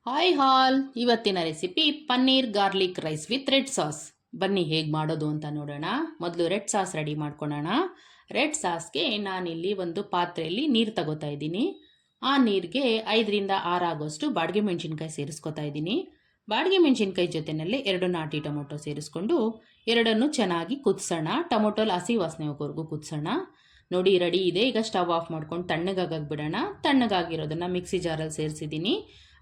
Hi all, ಇವತ್ತಿನ recipe paneer garlic rice with red sauce. ಬನ್ನಿ ಹೇಗೆ ಮಾಡೋದು ಅಂತ ನೋಡೋಣ. ಮೊದಲು ರೆಡ್ ಸಾಸ್ ರೆಡಿ ಮಾಡ್ಕೊಳ್ಳೋಣ. ರೆಡ್ ಸಾಸ್ಗೆ ನಾನಿಲ್ಲಿ ಒಂದು ಪಾತ್ರೆಯಲ್ಲಿ ನೀರು ತಗೋತಾ ಇದ್ದೀನಿ. ಆ ನೀರಿಗೆ 5ರಿಂದ 6 ಆಗೋಷ್ಟು ಬಾಡಿಗೆ ಮೆಣಸಿನ್ಕಾಯಿ ಸೇರಿಸ್ಕೊತಾ ಇದ್ದೀನಿ. ಬಾಡಿಗೆ ಮೆಣಸಿನ್ಕಾಯಿ ಜೊತೆಯಲ್ಲಿ 2 ನಾಟಿ ಟೊಮೊಟೊ ಸೇರಿಸ್ಕೊಂಡು ಎರಡನ್ನು ಚೆನ್ನಾಗಿ ಕುದಿಸೋಣ. ಟೊಮೊಟೊಲ್ ಹಸಿ ವಾಸನೆ ಹೋಗೋವರೆಗೂ ಕುದಿಸೋಣ. ನೋಡಿ ರೆಡಿ ಇದೆ. ಈಗ ಸ್ಟವ್ ಆಫ್ ಮಾಡ್ಕೊಂಡು ತಣ್ಣಗಾಗಕ್ಕೆ ಬಿಡೋಣ. ತಣ್ಣಗಾಗಿರೋದನ್ನು ಮಿಕ್ಸಿ ಜಾರಲ್ಲಿ ಸೇರಿಸಿದ್ದೀನಿ.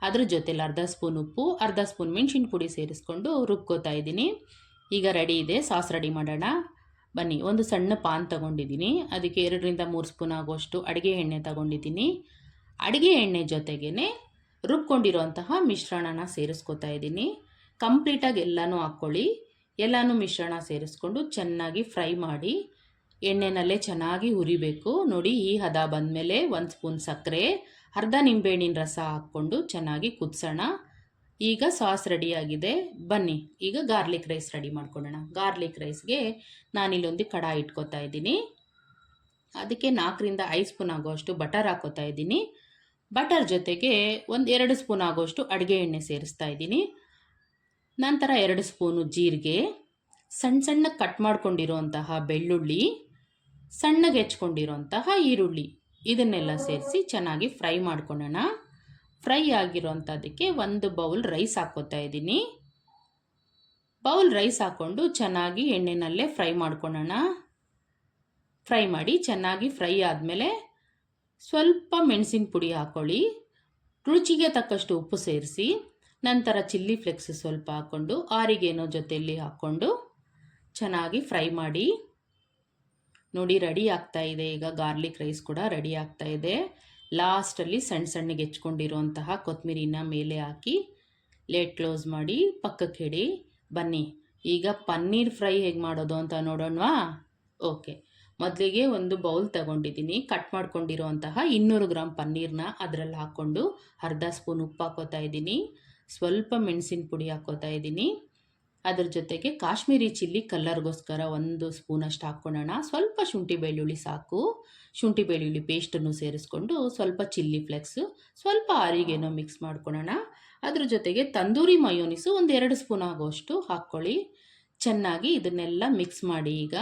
ಅದ್ರ ಜೊತೆಲಿ ಅರ್ಧ ಸ್ಪೂನ್ ಉಪ್ಪು, ಅರ್ಧ ಸ್ಪೂನ್ ಮೆಣಸಿನ ಪುಡಿ ಸೇರಿಸ್ಕೊಂಡು ರುಬ್ಕೋತಾ ಇದ್ದೀನಿ. ಈಗ ರೆಡಿ ಇದೆ. ಸಾಸ್ ರೆಡಿ ಮಾಡೋಣ. ಬನ್ನಿ, ಒಂದು ಸಣ್ಣ ಪಾನ್ ತೊಗೊಂಡಿದ್ದೀನಿ. ಅದಕ್ಕೆ 2ರಿಂದ 3 ಸ್ಪೂನ್ ಆಗೋಷ್ಟು ಅಡುಗೆ ಎಣ್ಣೆ ತೊಗೊಂಡಿದ್ದೀನಿ. ಅಡುಗೆ ಎಣ್ಣೆ ಜೊತೆಗೇ ರುಬ್ಕೊಂಡಿರೋಂತಹ ಮಿಶ್ರಣನ ಸೇರಿಸ್ಕೊತಾ ಇದ್ದೀನಿ. ಕಂಪ್ಲೀಟಾಗಿ ಎಲ್ಲನೂ ಹಾಕ್ಕೊಳ್ಳಿ. ಎಲ್ಲನೂ ಮಿಶ್ರಣ ಸೇರಿಸ್ಕೊಂಡು ಚೆನ್ನಾಗಿ ಫ್ರೈ ಮಾಡಿ ಎಣ್ಣೆನಲ್ಲೇ ಚೆನ್ನಾಗಿ ಹುರಿಬೇಕು. ನೋಡಿ, ಈ ಹದ ಬಂದಮೇಲೆ 1 ಸ್ಪೂನ್ ಸಕ್ಕರೆ, ಅರ್ಧ ನಿಂಬೆಹಣ್ಣಿನ ರಸ ಹಾಕ್ಕೊಂಡು ಚೆನ್ನಾಗಿ ಕುದಿಸೋಣ. ಈಗ ಸಾಸ್ ರೆಡಿಯಾಗಿದೆ. ಬನ್ನಿ ಈಗ ಗಾರ್ಲಿಕ್ ರೈಸ್ ರೆಡಿ ಮಾಡ್ಕೊಳ್ಳೋಣ. ಗಾರ್ಲಿಕ್ ರೈಸ್ಗೆ ನಾನಿಲ್ಲೊಂದು ಕಡಾಯಿ ಇಟ್ಕೋತಾ ಇದ್ದೀನಿ. ಅದಕ್ಕೆ 4ರಿಂದ 5 ಸ್ಪೂನ್ ಆಗೋಷ್ಟು ಬಟರ್ ಹಾಕೋತಾ ಇದ್ದೀನಿ. ಬಟರ್ ಜೊತೆಗೆ 2 ಸ್ಪೂನ್ ಆಗೋಷ್ಟು ಅಡುಗೆ ಎಣ್ಣೆ ಸೇರಿಸ್ತಾ ಇದ್ದೀನಿ. ನಂತರ 2 ಸ್ಪೂನು ಜೀರಿಗೆ, ಸಣ್ಣ ಕಟ್ ಮಾಡ್ಕೊಂಡಿರೋಂತಹ ಬೆಳ್ಳುಳ್ಳಿ, ಸಣ್ಣಗೆ ಹೆಚ್ಕೊಂಡಿರೋಂತಹ ಈರುಳ್ಳಿ, ಇದನ್ನೆಲ್ಲ ಸೇರಿಸಿ ಚೆನ್ನಾಗಿ ಫ್ರೈ ಮಾಡ್ಕೊಳ್ಳೋಣ. ಫ್ರೈ ಆಗಿರೋಂಥದ್ದಕ್ಕೆ 1 ಬೌಲ್ ರೈಸ್ ಹಾಕ್ಕೋತಾ ಇದ್ದೀನಿ. ಬೌಲ್ ರೈಸ್ ಹಾಕ್ಕೊಂಡು ಚೆನ್ನಾಗಿ ಎಣ್ಣೆನಲ್ಲೇ ಫ್ರೈ ಮಾಡ್ಕೊಳ್ಳೋಣ. ಫ್ರೈ ಮಾಡಿ ಚೆನ್ನಾಗಿ ಫ್ರೈ ಆದಮೇಲೆ ಸ್ವಲ್ಪ ಮೆಣಸಿನ ಪುಡಿ ಹಾಕ್ಕೊಳ್ಳಿ. ರುಚಿಗೆ ತಕ್ಕಷ್ಟು ಉಪ್ಪು ಸೇರಿಸಿ, ನಂತರ ಚಿಲ್ಲಿ ಫ್ಲೇಕ್ಸ್ ಸ್ವಲ್ಪ ಹಾಕ್ಕೊಂಡು ಆರಿಗೇನೋ ಜೊತೆಯಲ್ಲಿ ಹಾಕ್ಕೊಂಡು ಚೆನ್ನಾಗಿ ಫ್ರೈ ಮಾಡಿ. ನೋಡಿ ರೆಡಿ ಆಗ್ತಾ ಇದೆ. ಈಗ ಗಾರ್ಲಿಕ್ ರೈಸ್ ಕೂಡ ರೆಡಿ ಆಗ್ತಾ ಇದೆ. ಲಾಸ್ಟಲ್ಲಿ ಸಣ್ಣಗೆ ಹೆಚ್ಕೊಂಡಿರುವಂತಹ ಕೊತ್ತಂಬರಿನ ಮೇಲೆ ಹಾಕಿ ಲೇಟ್ ಕ್ಲೋಸ್ ಮಾಡಿ ಪಕ್ಕಕ್ಕೆ ಇಡಿ. ಬನ್ನಿ ಈಗ ಪನ್ನೀರ್ ಫ್ರೈ ಹೇಗೆ ಮಾಡೋದು ಅಂತ ನೋಡೋಣವಾ? ಓಕೆ, ಮೊದಲಿಗೆ ಒಂದು ಬೌಲ್ ತಗೊಂಡಿದ್ದೀನಿ. ಕಟ್ ಮಾಡ್ಕೊಂಡಿರೋಂತಹ 200 ಗ್ರಾಮ್ ಪನ್ನೀರ್ನ ಅದರಲ್ಲಿ ಹಾಕ್ಕೊಂಡು ಅರ್ಧ ಸ್ಪೂನ್ ಉಪ್ಪು ಹಾಕೋತಾ ಇದ್ದೀನಿ. ಸ್ವಲ್ಪ ಮೆಣಸಿನ ಪುಡಿ ಹಾಕೋತಾ ಇದ್ದೀನಿ. ಅದ್ರ ಜೊತೆಗೆ ಕಾಶ್ಮೀರಿ ಚಿಲ್ಲಿ ಕಲ್ಲರ್ಗೋಸ್ಕರ 1 ಸ್ಪೂನಷ್ಟು ಹಾಕ್ಕೊಳ್ಳೋಣ. ಸ್ವಲ್ಪ ಶುಂಠಿ ಬೆಳ್ಳುಳ್ಳಿ ಸಾಕು. ಶುಂಠಿ ಬೆಳ್ಳುಳ್ಳಿ ಪೇಸ್ಟನ್ನು ಸೇರಿಸ್ಕೊಂಡು ಸ್ವಲ್ಪ ಚಿಲ್ಲಿ ಫ್ಲೇಕ್ಸು, ಸ್ವಲ್ಪ ಆರಿಗೇನೋ ಮಿಕ್ಸ್ ಮಾಡ್ಕೊಳ್ಳೋಣ. ಅದ್ರ ಜೊತೆಗೆ ತಂದೂರಿ ಮಯೋನಿಸು 2 ಸ್ಪೂನ್ ಆಗೋಷ್ಟು ಹಾಕ್ಕೊಳ್ಳಿ. ಚೆನ್ನಾಗಿ ಇದನ್ನೆಲ್ಲ ಮಿಕ್ಸ್ ಮಾಡಿ. ಈಗ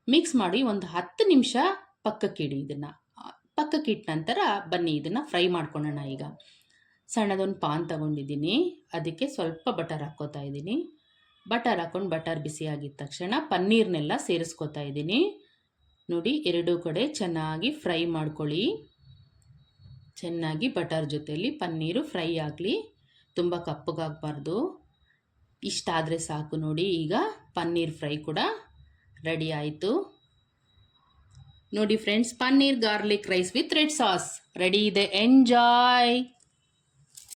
ಮಿಕ್ಸ್ ಮಾಡಿ ಒಂದು 10 ನಿಮಿಷ ಪಕ್ಕಕ್ಕಿಡಿ. ಇದನ್ನು ಪಕ್ಕಕ್ಕಿಟ್ಟ ನಂತರ ಬನ್ನಿ ಇದನ್ನು ಫ್ರೈ ಮಾಡ್ಕೊಳ್ಳೋಣ. ಈಗ ಸಣ್ಣದೊಂದು ಪಾನ್ ತಗೊಂಡಿದ್ದೀನಿ. ಅದಕ್ಕೆ ಸ್ವಲ್ಪ ಬಟರ್ ಹಾಕ್ಕೋತಾ ಇದ್ದೀನಿ. ಬಟರ್ ಹಾಕ್ಕೊಂಡು ಬಟರ್ ಬಿಸಿ ಆಗಿದ ತಕ್ಷಣ ಪನ್ನೀರ್ನೆಲ್ಲ ಸೇರಿಸ್ಕೊತಾ ಇದ್ದೀನಿ. ನೋಡಿ, 2 ಕಡೆ ಚೆನ್ನಾಗಿ ಫ್ರೈ ಮಾಡ್ಕೊಳ್ಳಿ. ಚೆನ್ನಾಗಿ ಬಟರ್ ಜೊತೆಯಲ್ಲಿ ಪನ್ನೀರು ಫ್ರೈ ಆಗಲಿ, ತುಂಬ ಕಪ್ಪಗಾಗಬಾರ್ದು. ಇಷ್ಟ ಆದರೆ ಸಾಕು. ನೋಡಿ, ಈಗ ಪನ್ನೀರ್ ಫ್ರೈ ಕೂಡ ರೆಡಿ ಆಯಿತು. ನೋಡಿ friends, paneer garlic rice with red sauce ready ಇದೆ. ಎಂಜಾಯ್.